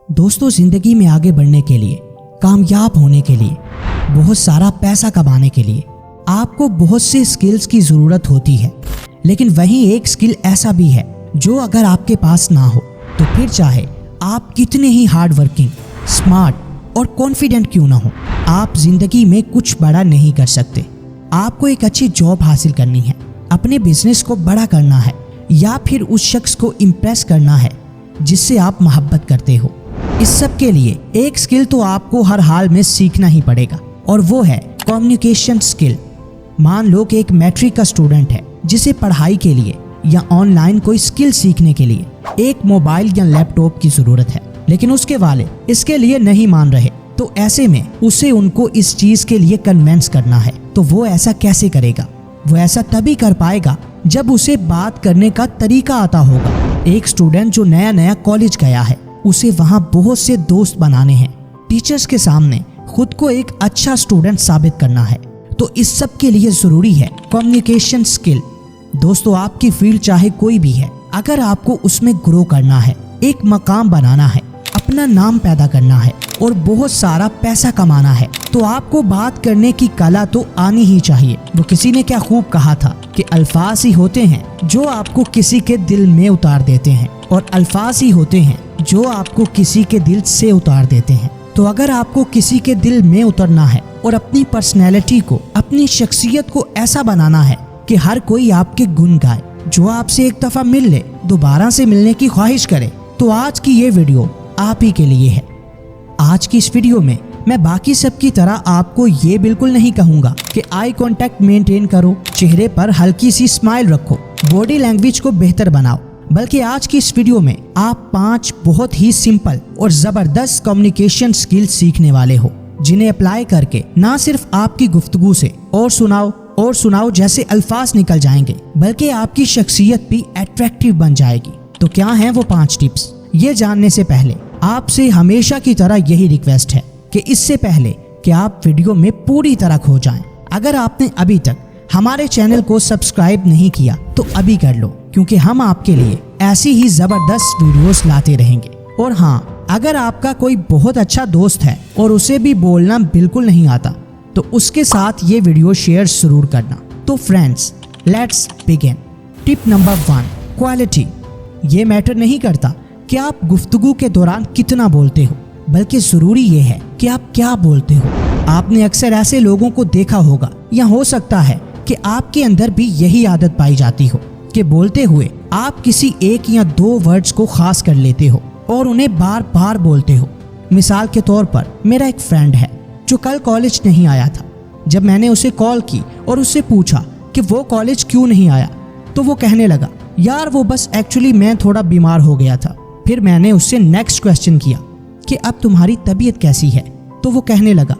दोस्तों, जिंदगी में आगे बढ़ने के लिए, कामयाब होने के लिए, बहुत सारा पैसा कमाने के लिए आपको बहुत से स्किल्स की ज़रूरत होती है। लेकिन वहीं एक स्किल ऐसा भी है जो अगर आपके पास ना हो तो फिर चाहे आप कितने ही हार्ड वर्किंग, स्मार्ट और कॉन्फिडेंट क्यों ना हो, आप जिंदगी में कुछ बड़ा नहीं कर सकते। आपको एक अच्छी जॉब हासिल करनी है, अपने बिजनेस को बड़ा करना है, या फिर उस शख्स को इम्प्रेस करना है जिससे आप मोहब्बत करते हो। इस सब के लिए एक स्किल तो आपको हर हाल में सीखना ही पड़ेगा, और वो है कम्युनिकेशन स्किल। मान लो कि एक मैट्रिक का स्टूडेंट है जिसे पढ़ाई के लिए या ऑनलाइन कोई स्किल सीखने के लिए एक मोबाइल या लैपटॉप की जरूरत है, लेकिन उसके वाले इसके लिए नहीं मान रहे। तो ऐसे में उसे उनको इस चीज के लिए कन्विंस करना है। तो वो ऐसा कैसे करेगा? वो ऐसा तभी कर पाएगा जब उसे बात करने का तरीका आता होगा। एक स्टूडेंट जो नया नया कॉलेज गया है, उसे वहाँ बहुत से दोस्त बनाने हैं, टीचर्स के सामने खुद को एक अच्छा स्टूडेंट साबित करना है। तो इस सब के लिए जरूरी है कम्युनिकेशन स्किल। दोस्तों, आपकी फील्ड चाहे कोई भी है, अगर आपको उसमें ग्रो करना है, एक मकाम बनाना है, अपना नाम पैदा करना है और बहुत सारा पैसा कमाना है, तो आपको बात करने की कला तो आनी ही चाहिए। वो किसी ने क्या खूब कहा था कि अल्फाज ही होते हैं जो आपको किसी के दिल में उतार देते हैं, और अल्फाज ही होते हैं जो आपको किसी के दिल से उतार देते हैं। तो अगर आपको किसी के दिल में उतरना है और अपनी पर्सनैलिटी को, अपनी शख्सियत को ऐसा बनाना है कि हर कोई आपके गुण गाए, जो आपसे एक दफा मिल ले दोबारा से मिलने की ख्वाहिश करे, तो आज की ये वीडियो आप ही के लिए है। आज की इस वीडियो में मैं बाकी सब की तरह आपको ये बिल्कुल नहीं कहूँगा कि आई कांटेक्ट मेंटेन करो, चेहरे पर हल्की सी स्माइल रखो, बॉडी लैंग्वेज को बेहतर बनाओ, बल्कि आज की इस वीडियो में आप 5 बहुत ही सिंपल और जबरदस्त कम्युनिकेशन स्किल सीखने वाले हो, जिन्हें अप्लाई करके ना सिर्फ आपकी गुफ्तगू से और सुनाओ जैसे अल्फाज निकल जाएंगे, बल्कि आपकी शख्सियत भी अट्रैक्टिव बन जाएगी। तो क्या हैं वो 5 टिप्स? ये जानने से पहले आपसे हमेशा की तरह यही रिक्वेस्ट है कि इससे पहले कि आप वीडियो में पूरी तरह खो जाएं, अगर आपने अभी तक हमारे चैनल को सब्सक्राइब नहीं किया तो अभी कर लो, क्योंकि हम आपके लिए ऐसी ही जबरदस्त वीडियोस लाते रहेंगे। और हाँ, अगर आपका कोई बहुत अच्छा दोस्त है और उसे भी बोलना बिल्कुल नहीं आता, तो उसके साथ ये वीडियो शेयर जरूर करना। तो friends, let's begin. Tip number 1, quality. ये मैटर नहीं करता कि आप गुफ्तगू के दौरान कितना बोलते हो, बल्कि जरूरी ये है कि आप क्या बोलते हो। आपने अक्सर ऐसे लोगों को देखा होगा, या हो सकता है कि आपके अंदर भी यही आदत पाई जाती हो कि बोलते हुए आप किसी एक या 2 वर्ड्स को खास कर लेते हो और उन्हें बार बार बोलते हो। मिसाल के तौर पर, मेरा एक फ्रेंड है जो कल कॉलेज नहीं आया था। जब मैंने उसे कॉल की और उससे पूछा कि वो कॉलेज क्यों नहीं आया, तो वो कहने लगा, यार वो बस एक्चुअली मैं थोड़ा बीमार हो गया था। फिर मैंने उससे नेक्स्ट क्वेश्चन किया कि अब तुम्हारी तबीयत कैसी है, तो वो कहने लगा,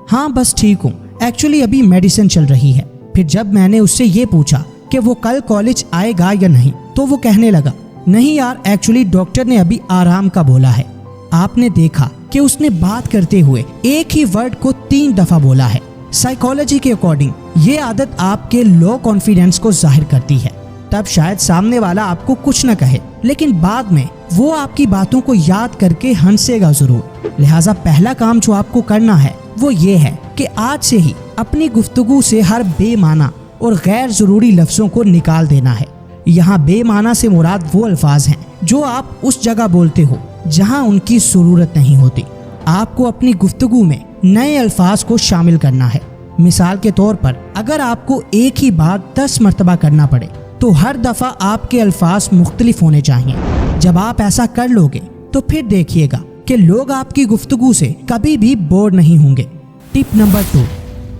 हाँ बस ठीक हूँ, एक्चुअली अभी मेडिसिन चल रही है। फिर जब मैंने उससे ये पूछा कि वो कल कॉलेज आएगा या नहीं, तो वो कहने लगा, नहीं यार, एक्चुअली डॉक्टर ने अभी आराम का बोला है। आपने देखा कि उसने बात करते हुए एक ही वर्ड को 3 दफा बोला है। साइकोलॉजी के अकॉर्डिंग ये आदत आपके लो कॉन्फिडेंस को जाहिर करती है। तब शायद सामने वाला आपको कुछ न कहे, लेकिन बाद में वो आपकी बातों को याद करके हंसेगा जरूर। लिहाजा पहला काम जो आपको करना है वो ये है कि आज से ही अपनी गुफ्तगू से हर बेमाना और गैर जरूरी लफ्जों को निकाल देना है। यहाँ बेमाना से मुराद वो अल्फाज हैं जो आप उस जगह बोलते हो जहाँ उनकी जरूरत नहीं होती। आपको अपनी गुफ्तगू में नए अल्फाज को शामिल करना है। मिसाल के तौर पर, अगर आपको एक ही बात 10 मरतबा करना पड़े, तो हर दफा आपके अल्फाज मुख्तलिफ होने चाहिए। जब आप ऐसा कर लोगे तो फिर देखिएगा कि लोग आपकी गुफ्तगू से कभी भी बोर नहीं होंगे। Tip number 2,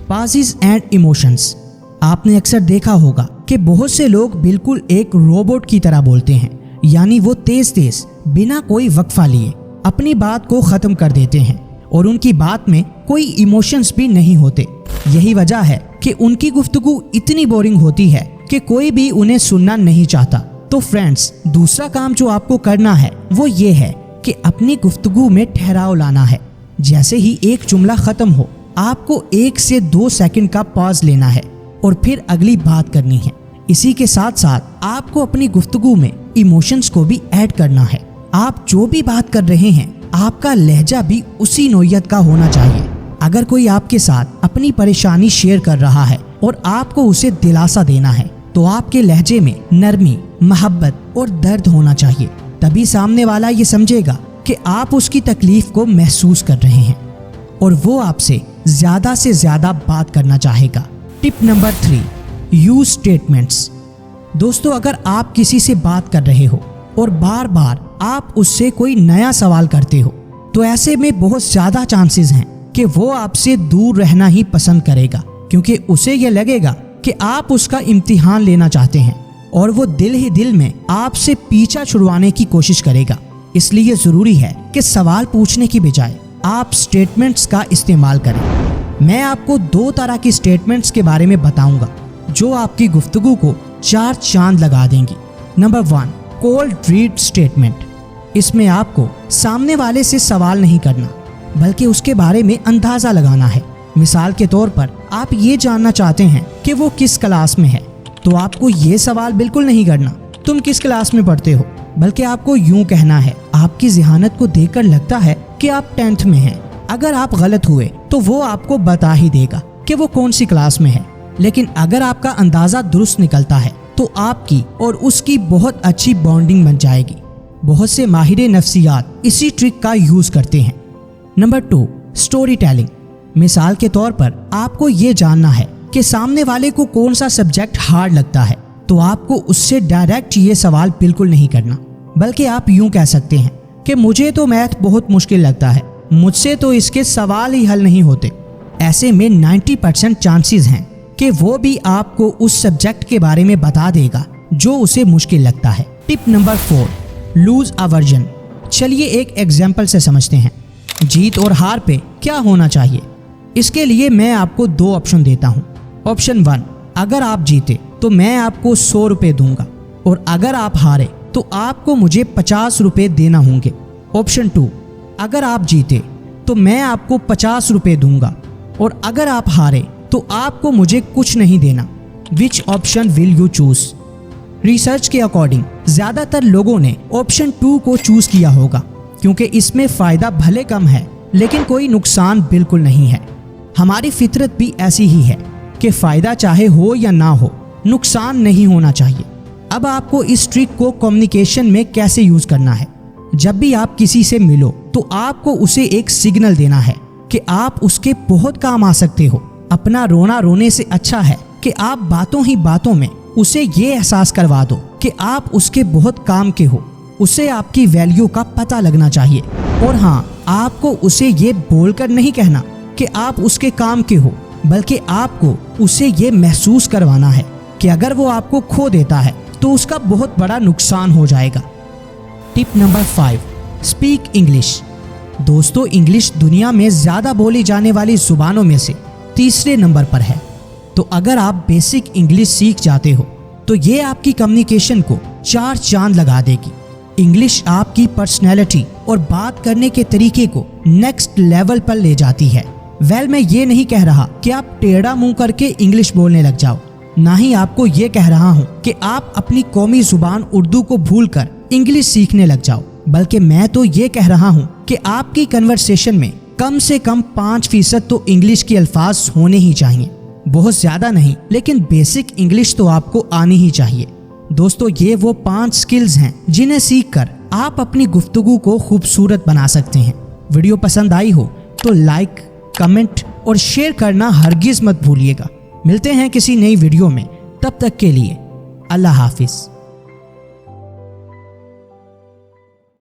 pauses and emotions. आपने अक्सर देखा होगा कि बहुत से लोग बिल्कुल एक रोबोट की तरह बोलते हैं, यानी वो तेज बिना कोई वक्फा लिए अपनी बात को खत्म कर देते हैं और उनकी बात में कोई इमोशंस भी नहीं होते। यही वजह है कि उनकी गुफ्तगू इतनी बोरिंग होती है कि कोई भी उन्हें सुनना नहीं चाहता। तो फ्रेंड्स, दूसरा काम जो आपको करना है वो ये है कि अपनी गुफ्तगू में ठहराव लाना है। जैसे ही एक जुमला खत्म हो, आपको 1 से 2 सेकंड का पॉज लेना है और फिर अगली बात करनी है। इसी के साथ साथ आपको अपनी गुफ्तगू में इमोशंस को भी ऐड करना है। आप जो भी बात कर रहे हैं आपका लहजा भी उसी नोयत का होना चाहिए। अगर कोई आपके साथ अपनी परेशानी शेयर कर रहा है और आपको उसे दिलासा देना है तो आपके लहजे में नरमी, मोहब्बत और दर्द होना चाहिए। तभी सामने वाला ये समझेगा कि आप उसकी तकलीफ को महसूस कर रहे हैं और वो आपसे ज़्यादा से ज़्यादा बात करना चाहेगा। Tip number 3, use statements. दोस्तों, अगर आप किसी से बात कर रहे हो और बार बार आप उससे कोई नया सवाल करते हो तो ऐसे में बहुत ज़्यादा चांसेस हैं कि वो आपसे दूर रहना ही पसंद करेगा, क्योंकि उसे ये लगेगा कि आप उसका इम्तिहान लेना चाहते हैं और वो दिल ही दिल में आपसे पीछा छुड़वाने की कोशिश करेगा। इसलिए ज़रूरी है कि सवाल पूछने की बजाय आप स्टेटमेंट्स का इस्तेमाल करें। मैं आपको 2 तरह की स्टेटमेंट्स के बारे में बताऊंगा जो आपकी गुफ्तगू को 4 चांद लगा देंगी। Number 1, cold read statement. इसमें आपको सामने वाले से सवाल नहीं करना बल्कि उसके बारे में अंदाज़ा लगाना है। मिसाल के तौर पर आप ये जानना चाहते हैं कि वो किस क्लास में है, तो आपको ये सवाल बिल्कुल नहीं करना तुम किस क्लास में पढ़ते हो, बल्कि आपको यूं कहना है, आपकी ज़हानत को देखकर लगता है कि आप 10th में हैं। अगर आप गलत हुए तो वो आपको बता ही देगा कि वो कौन सी क्लास में है, लेकिन अगर आपका अंदाज़ा दुरुस्त निकलता है तो आपकी और उसकी बहुत अच्छी बॉन्डिंग बन जाएगी। बहुत से माहिर नफ्सियात इसी ट्रिक का यूज़ करते हैं। Number 2, story telling. मिसाल के तौर पर आपको ये जानना है कि सामने वाले को कौन सा सब्जेक्ट हार्ड लगता है, तो आपको उससे डायरेक्ट ये सवाल बिल्कुल नहीं करना, बल्कि आप यूं कह सकते हैं कि मुझे तो मैथ बहुत मुश्किल लगता है, मुझसे तो इसके सवाल ही हल नहीं होते। ऐसे में 90% चांसेस हैं कि वो भी आपको उस सब्जेक्ट के बारे में बता देगा जो उसे मुश्किल लगता है। Tip number 4, loss aversion. चलिए एक एग्जाम्पल से समझते हैं। जीत और हार पे क्या होना चाहिए, इसके लिए मैं आपको 2 ऑप्शन देता हूँ। ऑप्शन 1, अगर आप जीते तो मैं आपको 100 रुपये दूंगा और अगर आप हारे तो आपको मुझे 50 रुपये देना होंगे। ऑप्शन 2, अगर आप जीते तो मैं आपको 50 रुपये दूंगा और अगर आप हारे तो आपको मुझे कुछ नहीं देना। Which option will you choose? Research के अकॉर्डिंग ज़्यादातर लोगों ने ऑप्शन 2 को चूज़ किया होगा, क्योंकि इसमें फ़ायदा भले कम है लेकिन कोई नुकसान बिल्कुल नहीं है। हमारी फितरत भी ऐसी ही है कि फ़ायदा चाहे हो या ना हो, नुकसान नहीं होना चाहिए। अब आपको इस ट्रिक को कम्युनिकेशन में कैसे यूज़ करना है। जब भी आप किसी से मिलो तो आपको उसे एक सिग्नल देना है कि आप उसके बहुत काम आ सकते हो। अपना रोना रोने से अच्छा है कि आप बातों ही बातों में उसे ये एहसास करवा दो कि आप उसके बहुत काम के हो। उसे आपकी वैल्यू का पता लगना चाहिए। और हाँ, आपको उसे ये बोलकर नहीं कहना कि आप उसके काम के हो, बल्कि आपको उसे ये महसूस करवाना है कि अगर वो आपको खो देता है तो उसका बहुत बड़ा नुकसान हो जाएगा। Tip number 5, speak English. दोस्तों, इंग्लिश दुनिया में ज़्यादा बोली जाने वाली ज़ुबानों में से 3रे नंबर पर है। तो अगर आप बेसिक इंग्लिश सीख जाते हो तो ये आपकी कम्युनिकेशन को 4 चांद लगा देगी। इंग्लिश आपकी पर्सनैलिटी और बात करने के तरीके को नेक्स्ट लेवल पर ले जाती है। मैं ये नहीं कह रहा कि आप टेढ़ा मुंह करके इंग्लिश बोलने लग जाओ, ना ही आपको ये कह रहा हूँ कि आप अपनी कौमी जुबान उर्दू को भूलकर इंग्लिश सीखने लग जाओ, बल्कि मैं तो ये कह रहा हूँ कि आपकी कन्वर्सेशन में कम से कम 5% तो इंग्लिश के अल्फाज होने ही चाहिए। बहुत ज़्यादा नहीं, लेकिन बेसिक इंग्लिश तो आपको आनी ही चाहिए। दोस्तों, ये वो 5 स्किल्स हैं जिन्हें सीखकर आप अपनी गुफ्तगू को खूबसूरत बना सकते हैं। वीडियो पसंद आई हो तो लाइक, कमेंट और शेयर करना हरगिज़ मत भूलिएगा। मिलते हैं किसी नई वीडियो में, तब तक के लिए अल्लाह हाफिज़।